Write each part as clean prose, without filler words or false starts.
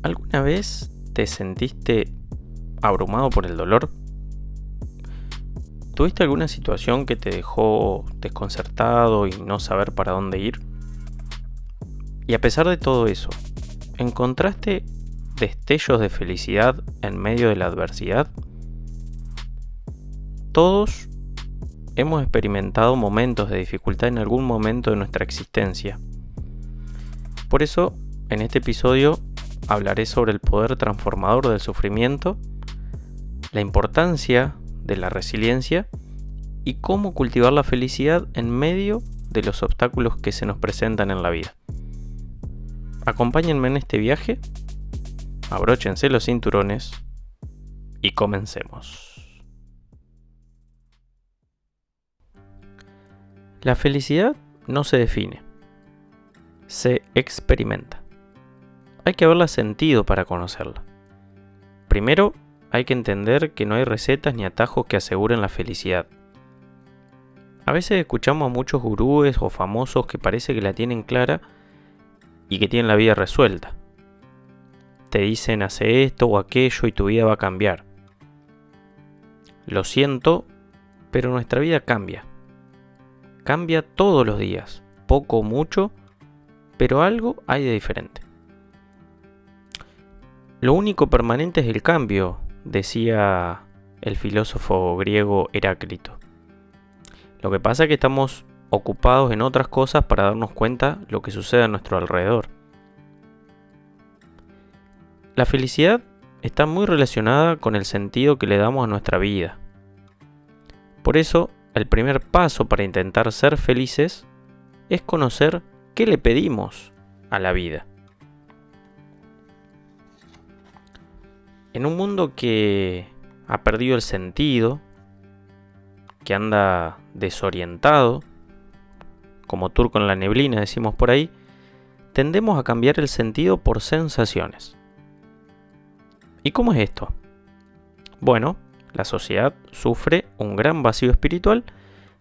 ¿Alguna vez te sentiste abrumado por el dolor? ¿Tuviste alguna situación que te dejó desconcertado y no saber para dónde ir? Y a pesar de todo eso, ¿encontraste destellos de felicidad en medio de la adversidad? Todos hemos experimentado momentos de dificultad en algún momento de nuestra existencia. Por eso, en este episodio hablaré sobre el poder transformador del sufrimiento, la importancia de la resiliencia y cómo cultivar la felicidad en medio de los obstáculos que se nos presentan en la vida. Acompáñenme en este viaje, abróchense los cinturones y comencemos. La felicidad no se define, se experimenta. Hay que haberla sentido para conocerla. Primero, hay que entender que no hay recetas ni atajos que aseguren la felicidad. A veces escuchamos a muchos gurúes o famosos que parece que la tienen clara y que tienen la vida resuelta. Te dicen hace esto o aquello y tu vida va a cambiar. Lo siento, pero nuestra vida cambia. Cambia todos los días, poco o mucho, pero algo hay de diferente. Lo único permanente es el cambio, decía el filósofo griego Heráclito. Lo que pasa es que estamos ocupados en otras cosas para darnos cuenta de lo que sucede a nuestro alrededor. La felicidad está muy relacionada con el sentido que le damos a nuestra vida. Por eso, el primer paso para intentar ser felices es conocer qué le pedimos a la vida. En un mundo que ha perdido el sentido, que anda desorientado, como turco en la neblina decimos por ahí, tendemos a cambiar el sentido por sensaciones. ¿Y cómo es esto? Bueno, la sociedad sufre un gran vacío espiritual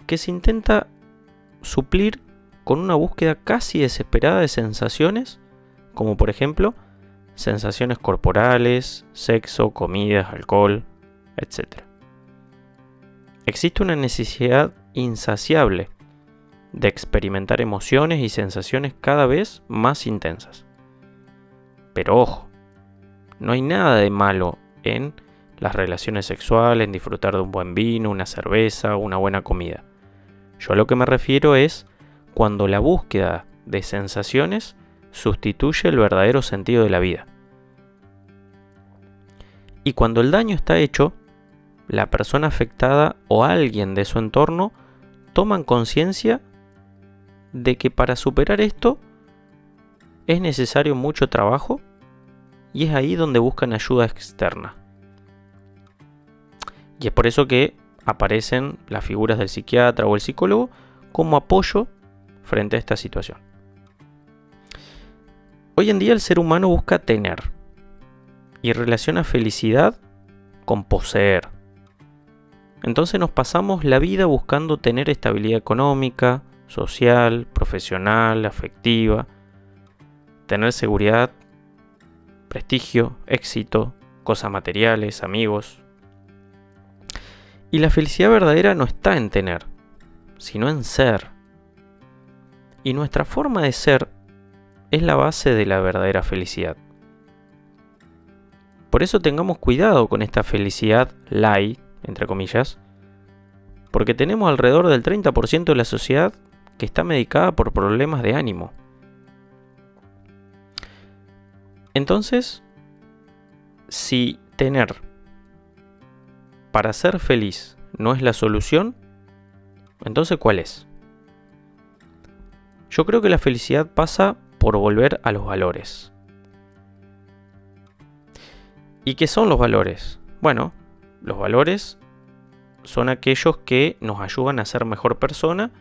que se intenta suplir con una búsqueda casi desesperada de sensaciones, como por ejemplo, sensaciones corporales, sexo, comidas, alcohol, etc. Existe una necesidad insaciable de experimentar emociones y sensaciones cada vez más intensas. Pero ojo, no hay nada de malo en las relaciones sexuales, en disfrutar de un buen vino, una cerveza, una buena comida. Yo a lo que me refiero es cuando la búsqueda de sensaciones sustituye el verdadero sentido de la vida. Y cuando el daño está hecho, la persona afectada o alguien de su entorno toman conciencia de que para superar esto es necesario mucho trabajo y es ahí donde buscan ayuda externa. Y es por eso que aparecen las figuras del psiquiatra o el psicólogo como apoyo frente a esta situación. Hoy en día el ser humano busca tener y relaciona felicidad con poseer. Entonces nos pasamos la vida buscando tener estabilidad económica, social, profesional, afectiva, tener seguridad, prestigio, éxito, cosas materiales, amigos. Y la felicidad verdadera no está en tener, sino en ser. Y nuestra forma de ser es la base de la verdadera felicidad. Por eso tengamos cuidado con esta felicidad light, entre comillas, porque tenemos alrededor del 30% de la sociedad que está medicada por problemas de ánimo. Entonces, si tener para ser feliz no es la solución, entonces ¿cuál es? Yo creo que la felicidad pasa por volver a los valores. ¿Y qué son los valores? Bueno, los valores son aquellos que nos ayudan a ser mejor persona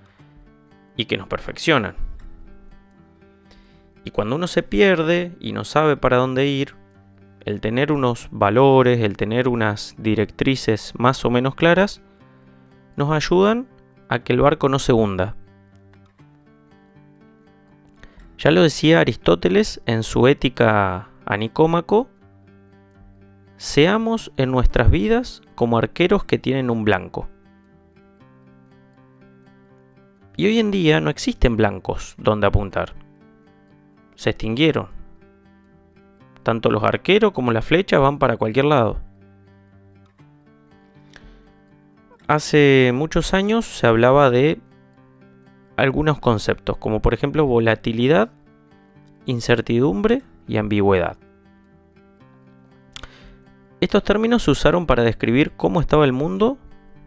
y que nos perfeccionan. Y cuando uno se pierde y no sabe para dónde ir, el tener unos valores, el tener unas directrices más o menos claras, nos ayudan a que el barco no se hunda. Ya lo decía Aristóteles en su Ética a Nicómaco: seamos en nuestras vidas como arqueros que tienen un blanco. Y hoy en día no existen blancos donde apuntar. Se extinguieron. Tanto los arqueros como las flechas van para cualquier lado. Hace muchos años se hablaba de algunos conceptos, como por ejemplo volatilidad, incertidumbre y ambigüedad. Estos términos se usaron para describir cómo estaba el mundo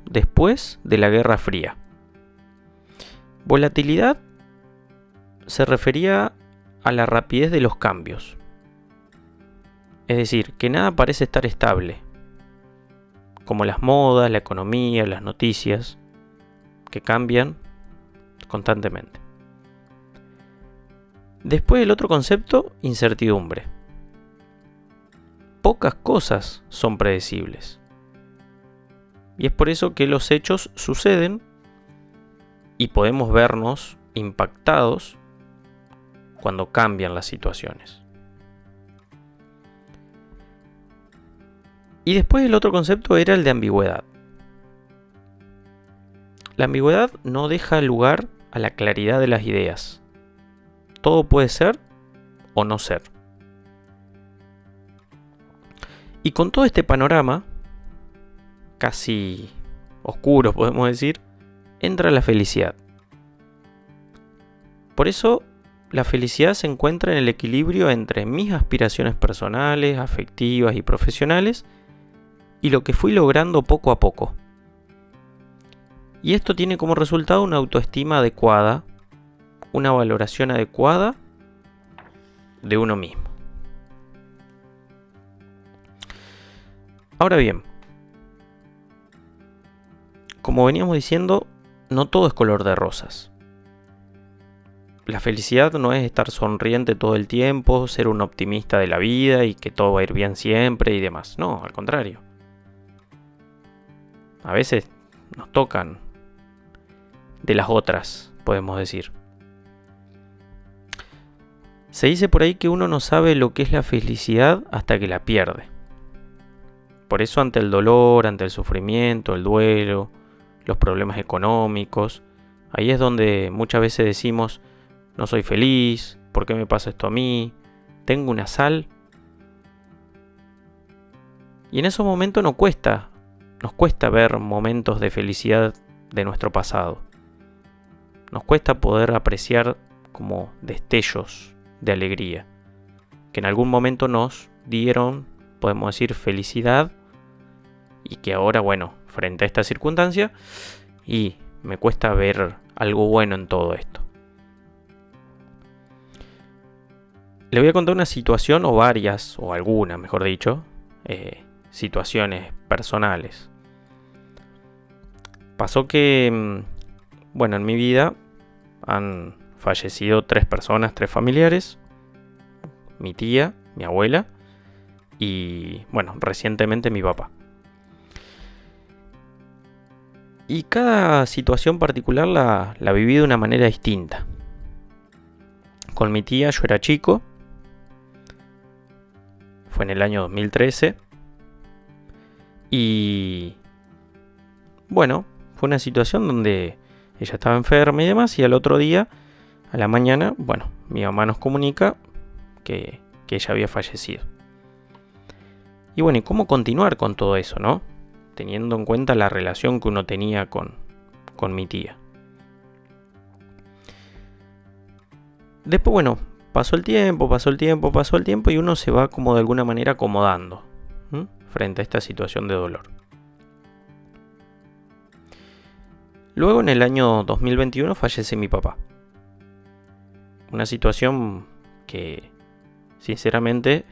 después de la Guerra Fría. Volatilidad se refería a la rapidez de los cambios. Es decir, que nada parece estar estable, como las modas, la economía, las noticias, que cambian constantemente. Después el otro concepto, incertidumbre. Pocas cosas son predecibles. Y es por eso que los hechos suceden y podemos vernos impactados cuando cambian las situaciones. Y después el otro concepto era el de ambigüedad. La ambigüedad no deja lugar a la claridad de las ideas. Todo puede ser o no ser. Y con todo este panorama, casi oscuro podemos decir, entra la felicidad. Por eso, la felicidad se encuentra en el equilibrio entre mis aspiraciones personales, afectivas y profesionales y lo que fui logrando poco a poco. Y esto tiene como resultado una autoestima adecuada, una valoración adecuada de uno mismo. Ahora bien, como veníamos diciendo, no todo es color de rosas. La felicidad no es estar sonriente todo el tiempo, ser un optimista de la vida y que todo va a ir bien siempre y demás. No, al contrario. A veces nos tocan de las otras, podemos decir. Se dice por ahí que uno no sabe lo que es la felicidad hasta que la pierde. Por eso ante el dolor, ante el sufrimiento, el duelo, los problemas económicos, ahí es donde muchas veces decimos: no soy feliz, ¿por qué me pasa esto a mí? ¿Tengo una sal? Y en esos momentos nos cuesta ver momentos de felicidad de nuestro pasado. Nos cuesta poder apreciar como destellos de alegría, que en algún momento nos dieron, podemos decir, felicidad, y que ahora, bueno, frente a esta circunstancia, y me cuesta ver algo bueno en todo esto. Le voy a contar una situación, o varias, o algunas, mejor dicho, situaciones personales. Pasó que, bueno, en mi vida han fallecido 3 personas, 3 familiares: mi tía, mi abuela y, bueno, recientemente mi papá. Y cada situación particular la viví de una manera distinta. Con mi tía yo era chico. Fue en el año 2013. Y bueno, fue una situación donde ella estaba enferma y demás. Y al otro día, a la mañana, bueno, mi mamá nos comunica que ella había fallecido. Y bueno, ¿y cómo continuar con todo eso, no? Teniendo en cuenta la relación que uno tenía con mi tía. Después, bueno, pasó el tiempo y uno se va como de alguna manera acomodando frente a esta situación de dolor. Luego, en el año 2021, fallece mi papá. Una situación que, sinceramente,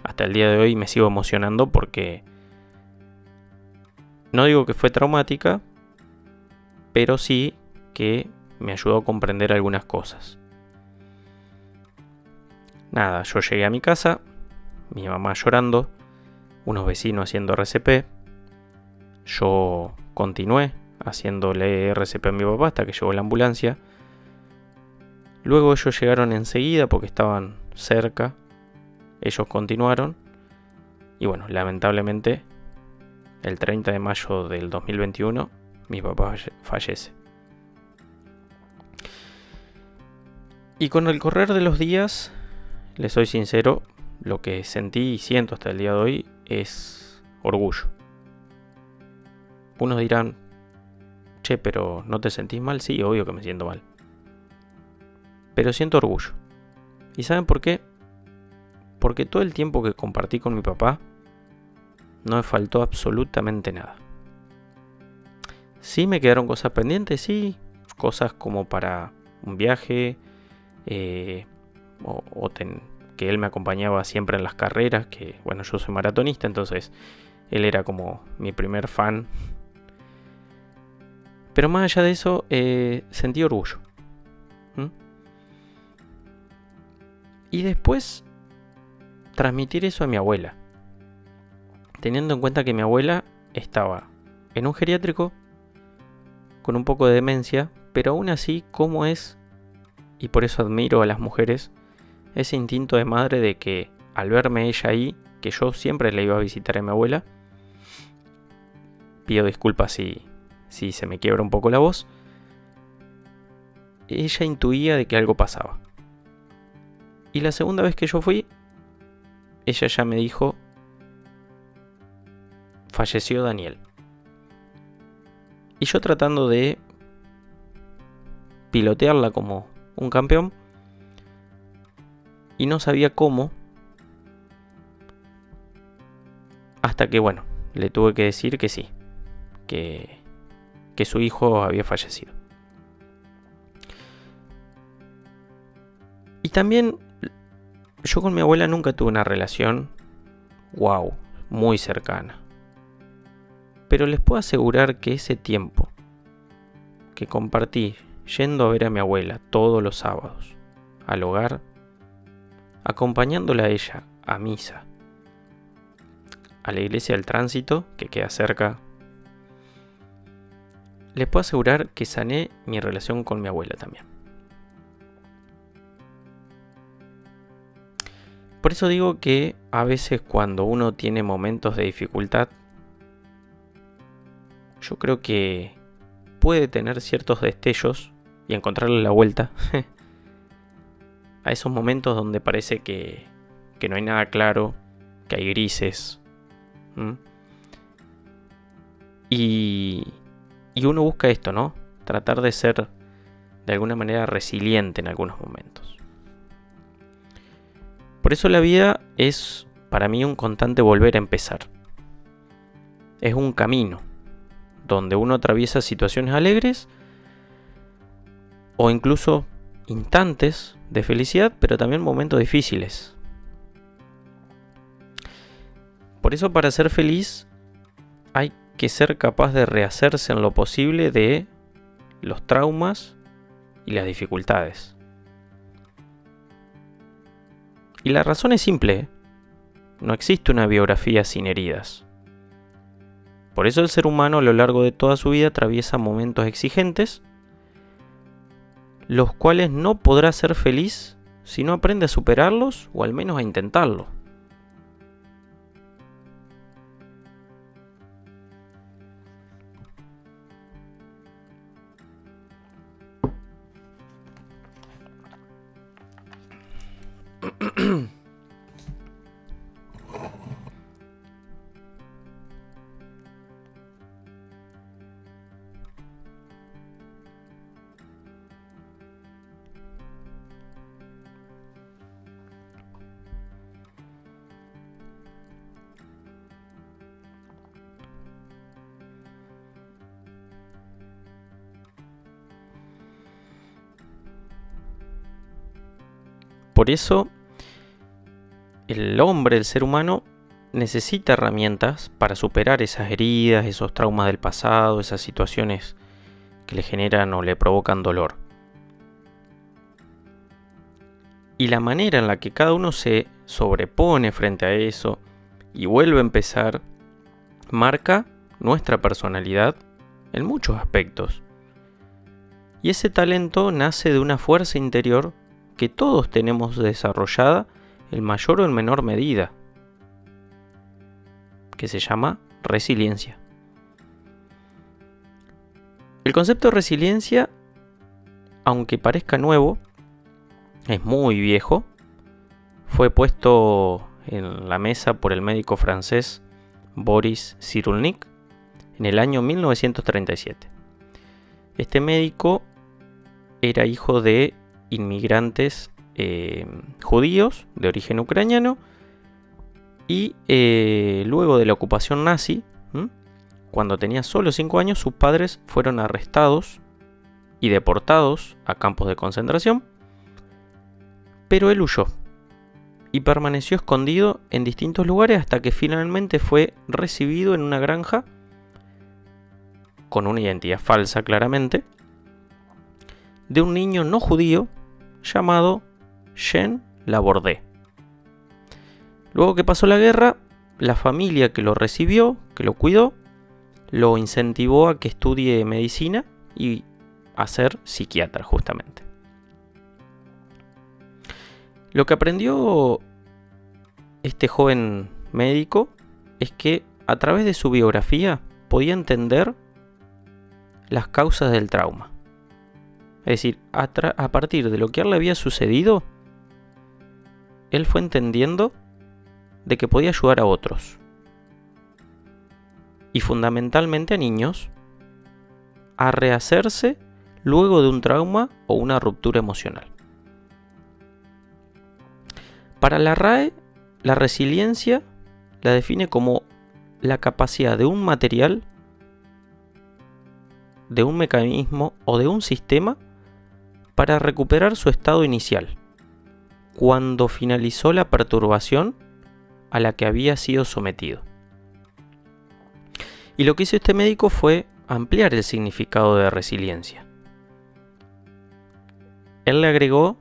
hasta el día de hoy me sigo emocionando porque no digo que fue traumática, pero sí que me ayudó a comprender algunas cosas. Nada, yo llegué a mi casa, mi mamá llorando, unos vecinos haciendo RCP. Yo continué haciéndole RCP a mi papá hasta que llegó la ambulancia. Luego ellos llegaron enseguida porque estaban cerca ellos continuaron. Y bueno, lamentablemente, el 30 de mayo del 2021, mi papá fallece. Y con el correr de los días, les soy sincero, lo que sentí y siento hasta el día de hoy es orgullo. Unos dirán, che, pero ¿no te sentís mal? Sí, obvio que me siento mal. Pero siento orgullo. ¿Y saben por qué? Porque todo el tiempo que compartí con mi papá, no me faltó absolutamente nada. Sí me quedaron cosas pendientes, sí, cosas como para un viaje, que él me acompañaba siempre en las carreras, que bueno, yo soy maratonista, entonces él era como mi primer fan. Pero más allá de eso, sentí orgullo. Y después, transmitir eso a mi abuela. Teniendo en cuenta que mi abuela estaba en un geriátrico, con un poco de demencia, pero aún así, ¿cómo es? Y por eso admiro a las mujeres, ese instinto de madre de que al verme ella ahí, que yo siempre le iba a visitar a mi abuela, pido disculpas si se me quiebra un poco la voz, ella intuía de que algo pasaba. Y la segunda vez que yo fui, ella ya me dijo, falleció Daniel. Y yo tratando de pilotearla como un campeón, y no sabía cómo, hasta que bueno, le tuve que decir que sí, que su hijo había fallecido. Y también yo con mi abuela nunca tuve una relación, wow, muy cercana. Pero les puedo asegurar que ese tiempo que compartí yendo a ver a mi abuela todos los sábados al hogar, acompañándola a ella a misa, a la iglesia del Tránsito, que queda cerca, les puedo asegurar que sané mi relación con mi abuela también. Por eso digo que a veces cuando uno tiene momentos de dificultad, yo creo que puede tener ciertos destellos y encontrarle la vuelta a esos momentos donde parece que no hay nada claro, que hay grises. Y uno busca esto, ¿no? Tratar de ser de alguna manera resiliente en algunos momentos. Por eso la vida es para mí un constante volver a empezar. Es un camino donde uno atraviesa situaciones alegres o incluso instantes de felicidad, pero también momentos difíciles. Por eso, para ser feliz hay que ser capaz de rehacerse en lo posible de los traumas y las dificultades. Y la razón es simple, no existe una biografía sin heridas. Por eso el ser humano a lo largo de toda su vida atraviesa momentos exigentes, los cuales no podrá ser feliz si no aprende a superarlos o al menos a intentarlo. Por eso, el hombre, el ser humano, necesita herramientas para superar esas heridas, esos traumas del pasado, esas situaciones que le generan o le provocan dolor. Y la manera en la que cada uno se sobrepone frente a eso y vuelve a empezar, marca nuestra personalidad en muchos aspectos. Y ese talento nace de una fuerza interior que todos tenemos desarrollada en mayor o en menor medida, que se llama resiliencia. El concepto de resiliencia, aunque parezca nuevo, es muy viejo. Fue puesto en la mesa por el médico francés Boris Cyrulnik en el año 1937. Este médico era hijo de inmigrantes judíos de origen ucraniano y luego de la ocupación nazi, cuando tenía solo 5 años, sus padres fueron arrestados y deportados a campos de concentración, pero él huyó y permaneció escondido en distintos lugares hasta que finalmente fue recibido en una granja con una identidad falsa, claramente, de un niño no judío llamado Jean Laborde. Luego que pasó la guerra, la familia que lo recibió, que lo cuidó, lo incentivó a que estudie medicina y a ser psiquiatra, justamente. Lo que aprendió este joven médico es que a través de su biografía podía entender las causas del trauma. Es decir, a partir de lo que a él le había sucedido, él fue entendiendo de que podía ayudar a otros. Y fundamentalmente a niños a rehacerse luego de un trauma o una ruptura emocional. Para la RAE, la resiliencia la define como la capacidad de un material, de un mecanismo o de un sistema para recuperar su estado inicial, cuando finalizó la perturbación a la que había sido sometido. Y lo que hizo este médico fue ampliar el significado de resiliencia. Él le agregó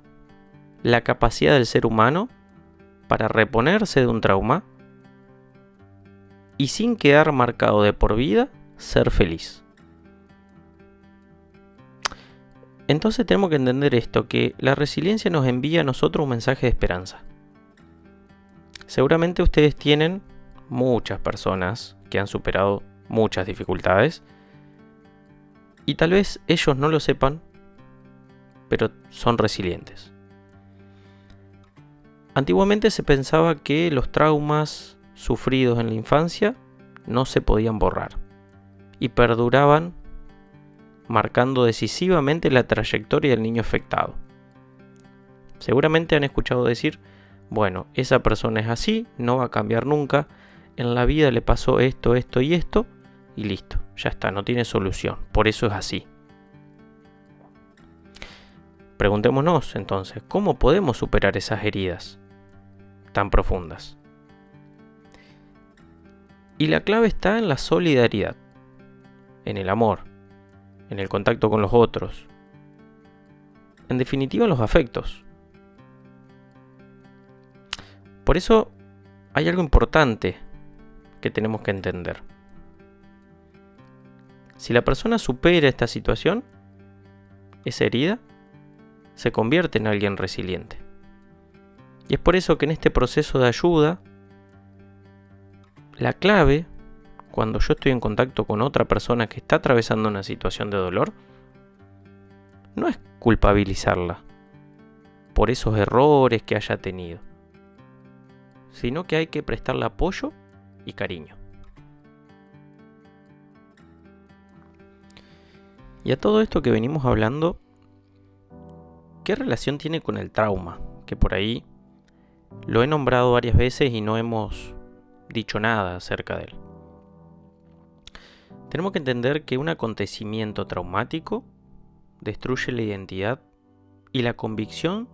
la capacidad del ser humano para reponerse de un trauma y sin quedar marcado de por vida, ser feliz. Entonces tenemos que entender esto, que la resiliencia nos envía a nosotros un mensaje de esperanza. Seguramente ustedes tienen muchas personas que han superado muchas dificultades y tal vez ellos no lo sepan, pero son resilientes. Antiguamente se pensaba que los traumas sufridos en la infancia no se podían borrar y perduraban, marcando decisivamente la trayectoria del niño afectado. Seguramente han escuchado decir, bueno, esa persona es así, no va a cambiar nunca, en la vida le pasó esto, esto y esto, y listo, ya está, no tiene solución, por eso es así. Preguntémonos entonces, ¿cómo podemos superar esas heridas tan profundas? Y la clave está en la solidaridad, en el amor, en el contacto con los otros, en definitiva en los afectos. Por eso hay algo importante que tenemos que entender. Si la persona supera esta situación, esa herida se convierte en alguien resiliente. Y es por eso que en este proceso de ayuda, la clave, cuando yo estoy en contacto con otra persona que está atravesando una situación de dolor, no es culpabilizarla por esos errores que haya tenido, sino que hay que prestarle apoyo y cariño. Y a todo esto que venimos hablando, ¿qué relación tiene con el trauma? Que por ahí lo he nombrado varias veces y no hemos dicho nada acerca de él. Tenemos que entender que un acontecimiento traumático destruye la identidad y la convicción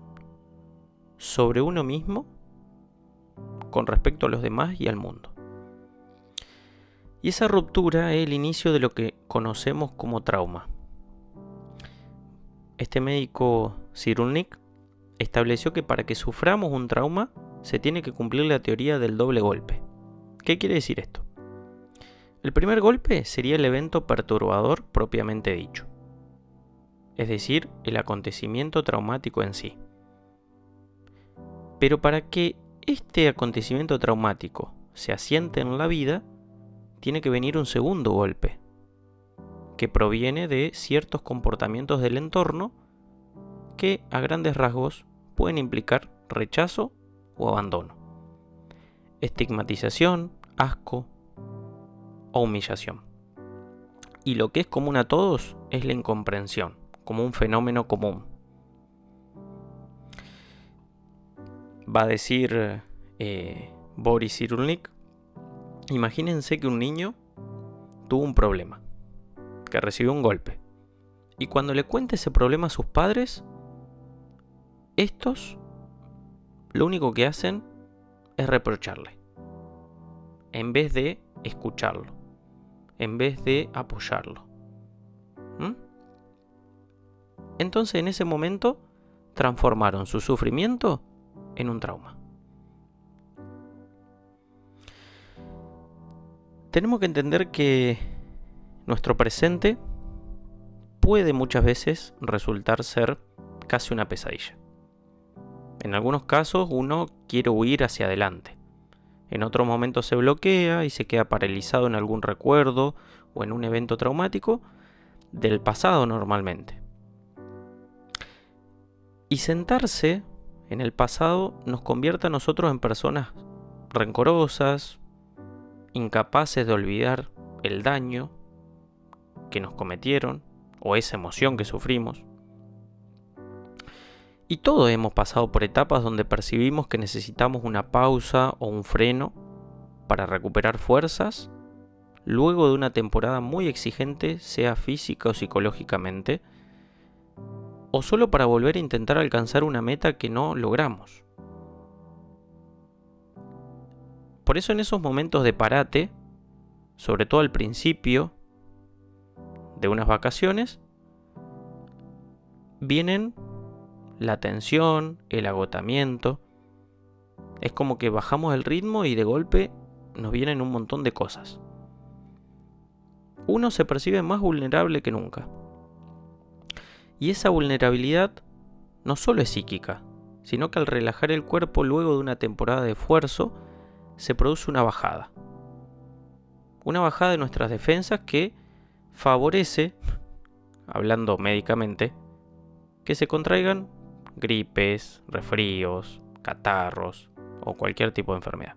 sobre uno mismo con respecto a los demás y al mundo. Y esa ruptura es el inicio de lo que conocemos como trauma. Este médico Cyrulnik estableció que para que suframos un trauma se tiene que cumplir la teoría del doble golpe. ¿Qué quiere decir esto? El primer golpe sería el evento perturbador propiamente dicho, es decir, el acontecimiento traumático en sí. Pero para que este acontecimiento traumático se asiente en la vida, tiene que venir un segundo golpe, que proviene de ciertos comportamientos del entorno que a grandes rasgos pueden implicar rechazo o abandono, estigmatización, asco o humillación. Y lo que es común a todos es la incomprensión, como un fenómeno común. Va a decir Boris Cyrulnik, imagínense que un niño tuvo un problema, que recibió un golpe, y cuando le cuenta ese problema a sus padres, estos lo único que hacen es reprocharle, en vez de escucharlo, en vez de apoyarlo. Entonces en ese momento transformaron su sufrimiento en un trauma. Tenemos que entender que nuestro presente puede muchas veces resultar ser casi una pesadilla. En algunos casos uno quiere huir hacia adelante. En otros momentos se bloquea y se queda paralizado en algún recuerdo o en un evento traumático del pasado normalmente. Y sentarse en el pasado nos convierte a nosotros en personas rencorosas, incapaces de olvidar el daño que nos cometieron o esa emoción que sufrimos. Y todos hemos pasado por etapas donde percibimos que necesitamos una pausa o un freno para recuperar fuerzas luego de una temporada muy exigente, sea física o psicológicamente, o solo para volver a intentar alcanzar una meta que no logramos. Por eso en esos momentos de parate, sobre todo al principio de unas vacaciones, vienen la tensión, el agotamiento. Es como que bajamos el ritmo y de golpe nos vienen un montón de cosas. Uno se percibe más vulnerable que nunca. Y esa vulnerabilidad no solo es psíquica, sino que al relajar el cuerpo luego de una temporada de esfuerzo, se produce una bajada. Una bajada de nuestras defensas que favorece, hablando médicamente, que se contraigan gripes, resfríos, catarros o cualquier tipo de enfermedad.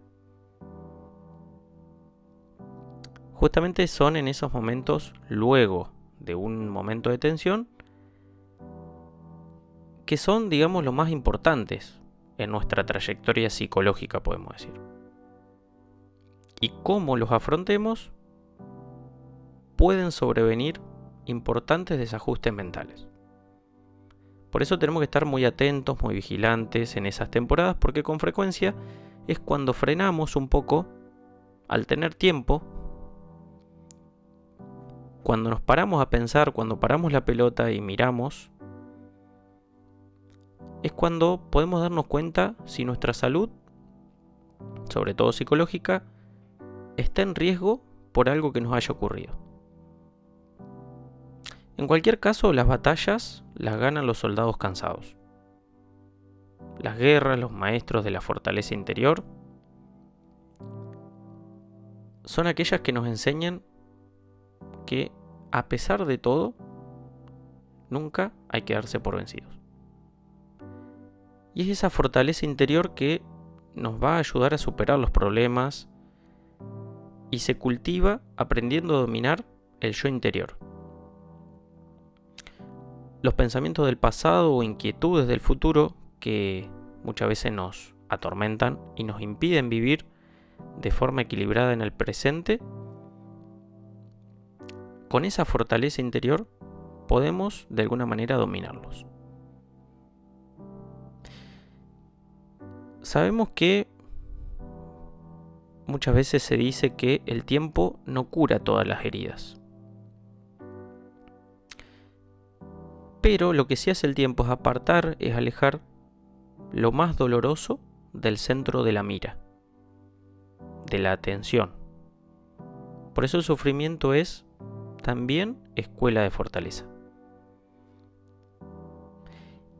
Justamente son en esos momentos, luego de un momento de tensión, que son, digamos, los más importantes en nuestra trayectoria psicológica, podemos decir. Y cómo los afrontemos, pueden sobrevenir importantes desajustes mentales. Por eso tenemos que estar muy atentos, muy vigilantes en esas temporadas, porque con frecuencia es cuando frenamos un poco, al tener tiempo, cuando nos paramos a pensar, cuando paramos la pelota y miramos, es cuando podemos darnos cuenta si nuestra salud, sobre todo psicológica, está en riesgo por algo que nos haya ocurrido. En cualquier caso, las batallas las ganan los soldados cansados. Las guerras, los maestros de la fortaleza interior, son aquellas que nos enseñan que, a pesar de todo, nunca hay que darse por vencidos. Y es esa fortaleza interior que nos va a ayudar a superar los problemas y se cultiva aprendiendo a dominar el yo interior. Los pensamientos del pasado o inquietudes del futuro que muchas veces nos atormentan y nos impiden vivir de forma equilibrada en el presente, con esa fortaleza interior podemos de alguna manera dominarlos. Sabemos que muchas veces se dice que el tiempo no cura todas las heridas. Pero lo que sí hace el tiempo es apartar, es alejar lo más doloroso del centro de la mira, de la atención. Por eso el sufrimiento es también escuela de fortaleza.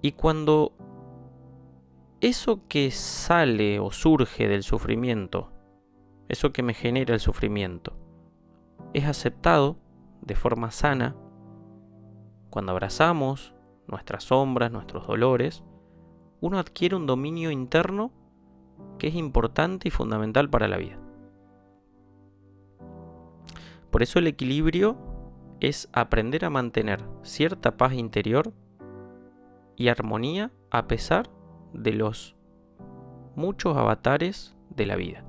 Y cuando eso que sale o surge del sufrimiento, eso que me genera el sufrimiento, es aceptado de forma sana cuando abrazamos nuestras sombras, nuestros dolores, uno adquiere un dominio interno que es importante y fundamental para la vida. Por eso el equilibrio es aprender a mantener cierta paz interior y armonía a pesar de los muchos avatares de la vida.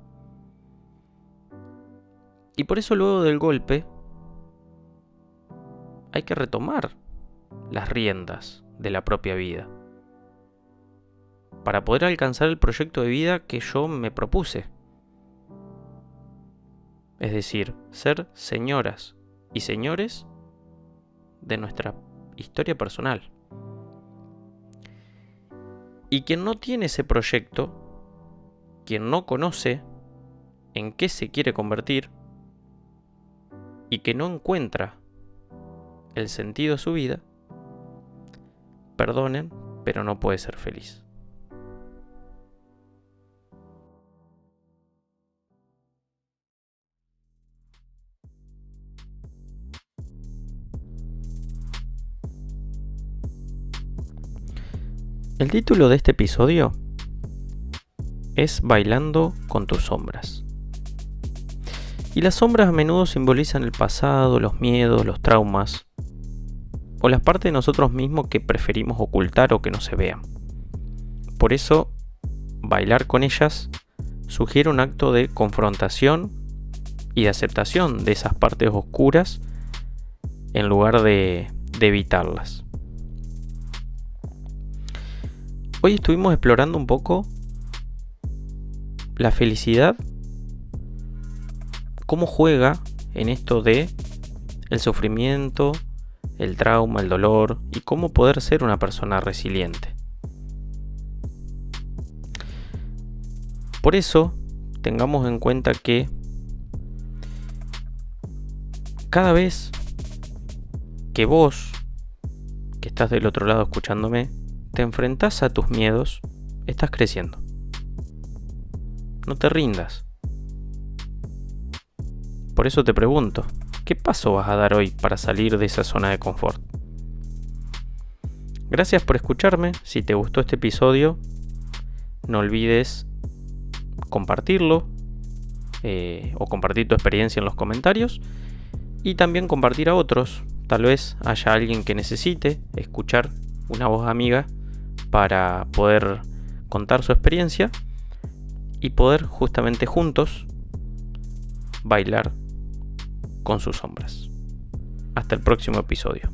Y por eso luego del golpe hay que retomar las riendas de la propia vida para poder alcanzar el proyecto de vida que yo me propuse. Es decir, ser señoras y señores de nuestra historia personal. Y quien no tiene ese proyecto, quien no conoce en qué se quiere convertir y que no encuentra el sentido de su vida, perdonen, pero no puede ser feliz. El título de este episodio es Bailando con tus sombras. Y las sombras a menudo simbolizan el pasado, los miedos, los traumas, o las partes de nosotros mismos que preferimos ocultar o que no se vean. Por eso, bailar con ellas sugiere un acto de confrontación y de aceptación de esas partes oscuras en lugar de evitarlas. Hoy estuvimos explorando un poco la felicidad, cómo juega en esto de el sufrimiento, el trauma, el dolor y cómo poder ser una persona resiliente. Por eso, tengamos en cuenta que cada vez que vos, que estás del otro lado escuchándome, te enfrentás a tus miedos, estás creciendo. No te rindas. Por eso te pregunto, ¿qué paso vas a dar hoy para salir de esa zona de confort? Gracias por escucharme. Si te gustó este episodio, no olvides compartirlo o compartir tu experiencia en los comentarios y también compartir a otros. Tal vez haya alguien que necesite escuchar una voz amiga para poder contar su experiencia y poder justamente juntos bailar con sus sombras. Hasta el próximo episodio.